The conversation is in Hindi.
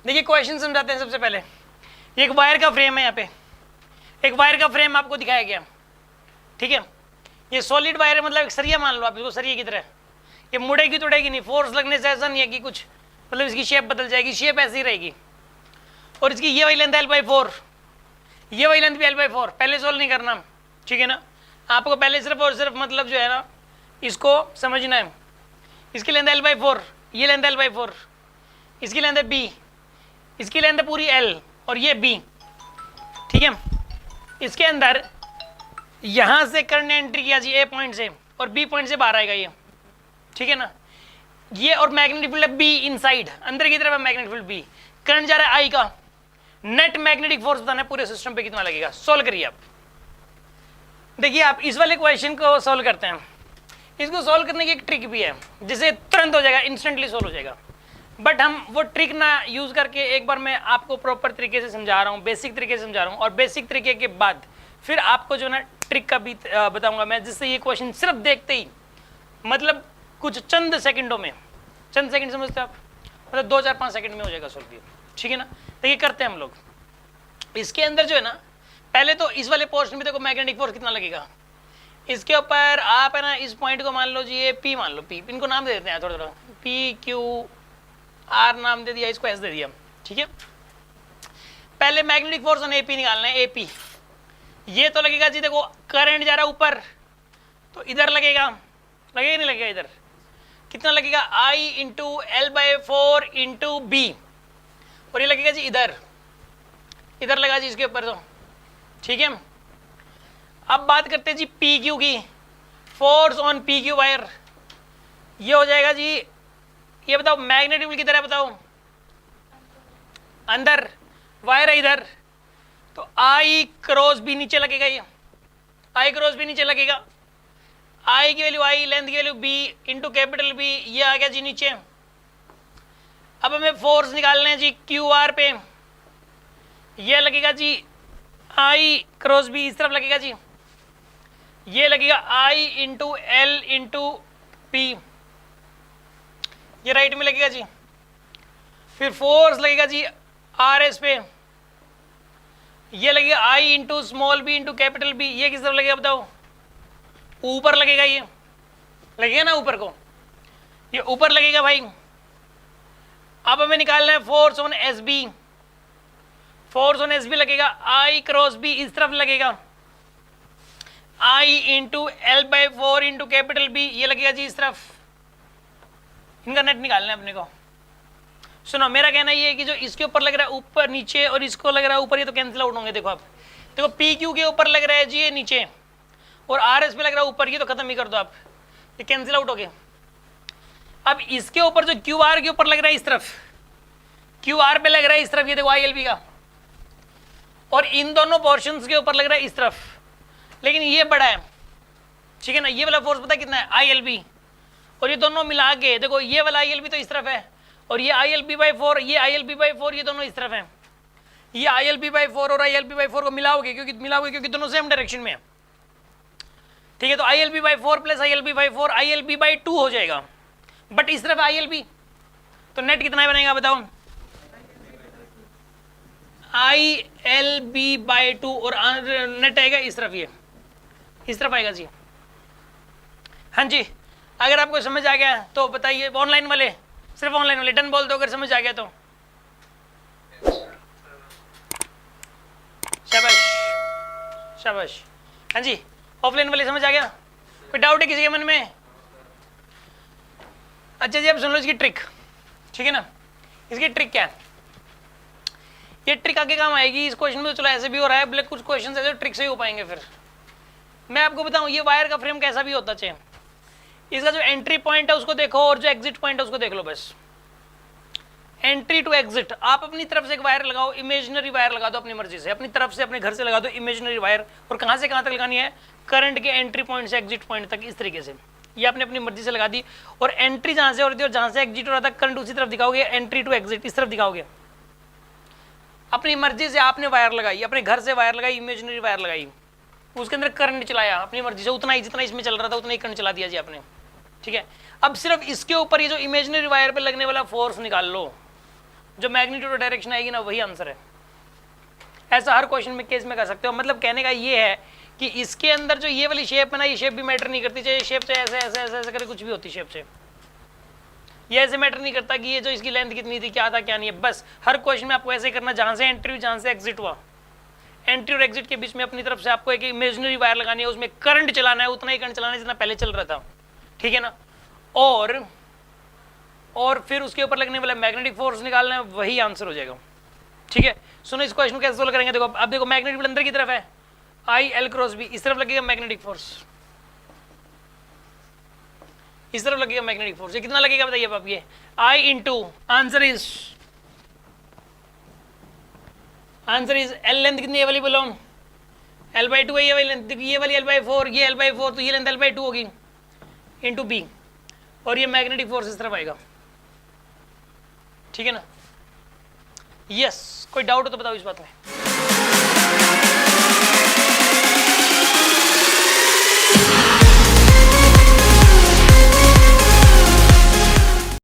देखिए क्वेश्चन समझाते हैं। सबसे पहले एक वायर का फ्रेम है, यहाँ पे एक वायर का फ्रेम आपको दिखाया गया, ठीक है। ये सॉलिड वायर है, मतलब एक सरिया मान लो आप इसको, सरिये की तरह। ये मुड़ेगी तोड़ेगी नहीं, फोर्स लगने से ऐसा नहीं है कि कुछ मतलब इसकी शेप बदल जाएगी, शेप ऐसी रहेगी। और इसकी ये वाली लेंथ L/4, ये वाली लेंथ भी L/4। पहले सोल्व नहीं करना, ठीक है ना। आपको पहले सिर्फ और सिर्फ मतलब जो है ना इसको समझना है। इसकी लेंथ L/4, ये लेंथ L/4, इसकी लेंथ है B, इसकी लेंथ है पूरी L और ये B, ठीक है। इसके अंदर यहां से करंट ने एंट्री किया जी A पॉइंट से, और B पॉइंट से बाहर आएगा ये, ठीक है ना। ये और मैग्नेटिक फील्ड है B इनसाइड, अंदर की तरफ है मैग्नेटिक फील्ड B। करंट जा रहा है I का। नेट मैग्नेटिक फोर्स बताना है पूरे सिस्टम पे कितना लगेगा। सोल्व करिए आप। देखिए आप इस वाले क्वेश्चन को सोल्व करते हैं। इसको सोल्व करने की एक ट्रिक भी है जिसे तुरंत हो जाएगा, इंस्टेंटली सोल्व हो जाएगा। बट हम वो ट्रिक ना यूज करके एक बार मैं आपको प्रॉपर तरीके से समझा रहा हूँ, बेसिक तरीके से समझा रहा हूँ, और बेसिक तरीके के बाद फिर आपको जो ना ट्रिक का भी बताऊंगा मैं, जिससे ये क्वेश्चन सिर्फ देखते ही मतलब कुछ चंद सेकंडों में, चंद सेकंड समझते आप, मतलब 2 4 5 सेकंड में हो जाएगा सोल्व, ठीक है ना। तो ये करते हैं हम लोग। इसके अंदर जो है ना, पहले तो इस वाले पोर्शन में देखो मैग्नेटिक फोर्स कितना लगेगा। इसके ऊपर आप है ना इस पॉइंट को मान लो जी, ये P मान लो, P, इनको नाम दे देते हैं थोड़ा थोड़ा, PQR नाम दे दिया, इसको S दे दिया, ठीक है। पहले मैग्नेटिक फोर्स ऑन AP निकालना है। AP ये तो लगेगा जी, देखो करंट जा रहा है ऊपर तो इधर लगेगा, लगेगा नहीं लगेगा, इधर कितना लगेगा I into L/4 into B, और ये लगेगा जी इधर, इधर लगा जी इसके ऊपर, तो ठीक है। अब बात करते हैं जी PQ की, फोर्स ऑन PQ वायर। ये हो जाएगा जी, ये बताओ मैग्नेटिक फील्ड की तरह बताओ, अंदर वायर है इधर, तो I क्रॉस B नीचे लगेगा, ये I क्रॉस B नीचे लगेगा। I की वैल्यू I, लेंथ की value B into capital B, ये आ गया जी नीचे। अब हमें फोर्स निकालना है जी QR पे, ये लगेगा जी I क्रॉस B इस तरफ लगेगा जी, ये लगेगा I into L into P, ये राइट में लगेगा जी। फिर फोर्स लगेगा जी RS पे, ये लगेगा I into small b into capital B, ये किस तरफ लगेगा बताओ, ऊपर लगेगा, ये लगेगा ना ऊपर को, ये ऊपर लगेगा भाई। अब हमें निकालना है force on SB, force on SB लगेगा I क्रॉस B इस तरफ लगेगा, I into L/4 into capital B, ये लगेगा जी इस तरफ। इनका नेट निकालना है अपने को। सुनो मेरा कहना ये है कि जो इसके ऊपर लग रहा है ऊपर नीचे, और इसको लग रहा है ऊपर, ये तो कैंसिल आउट होंगे। देखो आप, देखो PQ के ऊपर लग रहा है जी ये नीचे, और RS पे लग रहा है ऊपर, ये तो खत्म ही कर दो आप, ये कैंसिल आउट हो गए। अब इसके ऊपर जो QR के ऊपर लग रहा है इस तरफ, QR पे लग रहा है इस तरफ, ये देखो ILB का, और इन दोनों पोर्शंस के ऊपर लग रहा है इस तरफ, लेकिन ये बड़ा है, ठीक है ना। ये वाला फोर्स पता है कितना है, ILB, और ये दोनों मिला के देखो, ये वाला ILB तो इस तरफ है, और ये ILB/4, ये ILB/4, ये दोनों इस तरफ हैं। ये ILB/4 और ILB/4 को मिलाओगे, क्योंकि दोनों सेम डायरेक्शन में है, ठीक है। तो ILB/4 प्लस ILB/4 ILB/2 हो जाएगा, बट इस तरफ ILB, तो नेट कितना बनेगा बताओ, ILB/2, और नेट आएगा इस तरफ, ये इस तरफ आएगा जी। हाँ जी, अगर आपको समझ आ गया तो बताइए। ऑनलाइन वाले, सिर्फ ऑनलाइन वाले डन बोल दो अगर समझ आ गया तो। शाबाश शाबाश। हाँ जी, ऑफलाइन वाले समझ आ गया? कोई डाउट है किसी के मन में? अच्छा जी, अब सुन लो इसकी ट्रिक, ठीक है ना। इसकी ट्रिक क्या है, ये ट्रिक आगे काम आएगी। इस क्वेश्चन में तो चलो ऐसे भी हो रहा है, बल्कि कुछ क्वेश्चन ऐसे ट्रिक से ही हो पाएंगे। फिर मैं आपको बताऊं, ये वायर का फ्रेम कैसा भी होता चाहिए, इसका जो एंट्री पॉइंट है उसको देखो, और जो एग्जिट पॉइंट है उसको देख लो बस। एंट्री टू एग्जिट, आप अपनी तरफ से एक वायर लगाओ, इमेजिनरी वायर लगा दो अपनी मर्जी से, अपनी तरफ से अपने घर से लगा दो इमेजिनरी वायर। और कहाँ से कहाँ तक लगानी है, करंट के एंट्री पॉइंट से एग्जिट पॉइंट तक, इस तरीके से ये आपने अपनी मर्जी से लगा दी। और एंट्री जहाँ से हो रही थी और जहाँ से एग्जिट हो रहा था, करंट उसी तरफ दिखाओगे, एंट्री टू एग्जिट इस तरफ दिखाओगे। अपनी मर्जी से आपने वायर लगाई, अपने घर से वायर लगाई, इमेजिनरी वायर लगाई, उसके अंदर करंट चलाया अपनी मर्जी से, उतना ही जितना इसमें चल रहा था उतना ही करंट चला दिया जी आपने, ठीक है। अब सिर्फ इसके ऊपर ये जो इमेजिनरी वायर पे लगने वाला फोर्स निकाल लो, जो मैग्नीट्यूड और डायरेक्शन आएगी ना वही आंसर है। ऐसा हर क्वेश्चन में केस में कर सकते हो। मतलब कहने का ये है कि इसके अंदर जो ये वाली शेप है ना, ये शेप भी मैटर नहीं करती, चाहे शेप चाहे ऐसे ऐसे ऐसे ऐसे करे कुछ भी होती शेप से, ये ऐसे मैटर नहीं करता कि ये जो इसकी लेंथ कितनी थी, क्या था क्या नहीं है। बस हर क्वेश्चन में आपको ऐसे करना, जहां से एंट्री हुई जहां से एग्जिट हुआ, एंट्री और एग्जिट के बीच में अपनी तरफ से आपको एक इमेजिनरी वायर लगानी है, उसमें करंट चलाना है, उतना ही करंट चलाना है जितना पहले चल रहा था, ठीक है ना। और फिर उसके ऊपर लगने वाला मैग्नेटिक फोर्स निकालना है, वही आंसर हो जाएगा, ठीक है। सुनो इस क्वेश्चन को कैसे सोल्व करेंगे। देखो अब देखो मैग्नेटिक फील्ड अंदर की तरफ है, आई एल क्रॉस बी, इस तरफ लगेगा मैग्नेटिक फोर्स, इस तरफ लगेगा मैग्नेटिक फोर्स। ये कितना लगेगा बताइए आप, ये I into answer is L length कितनी है वाली बोलो, L/2 है ये वाली लेंथ, ये वाली L/4, ये L/4, तो ये लेंथ L/2 होगी इंटू बी, और ये मैग्नेटिक फोर्स इस तरफ आएगा, ठीक है ना। यस कोई डाउट हो तो बताओ इस बात में।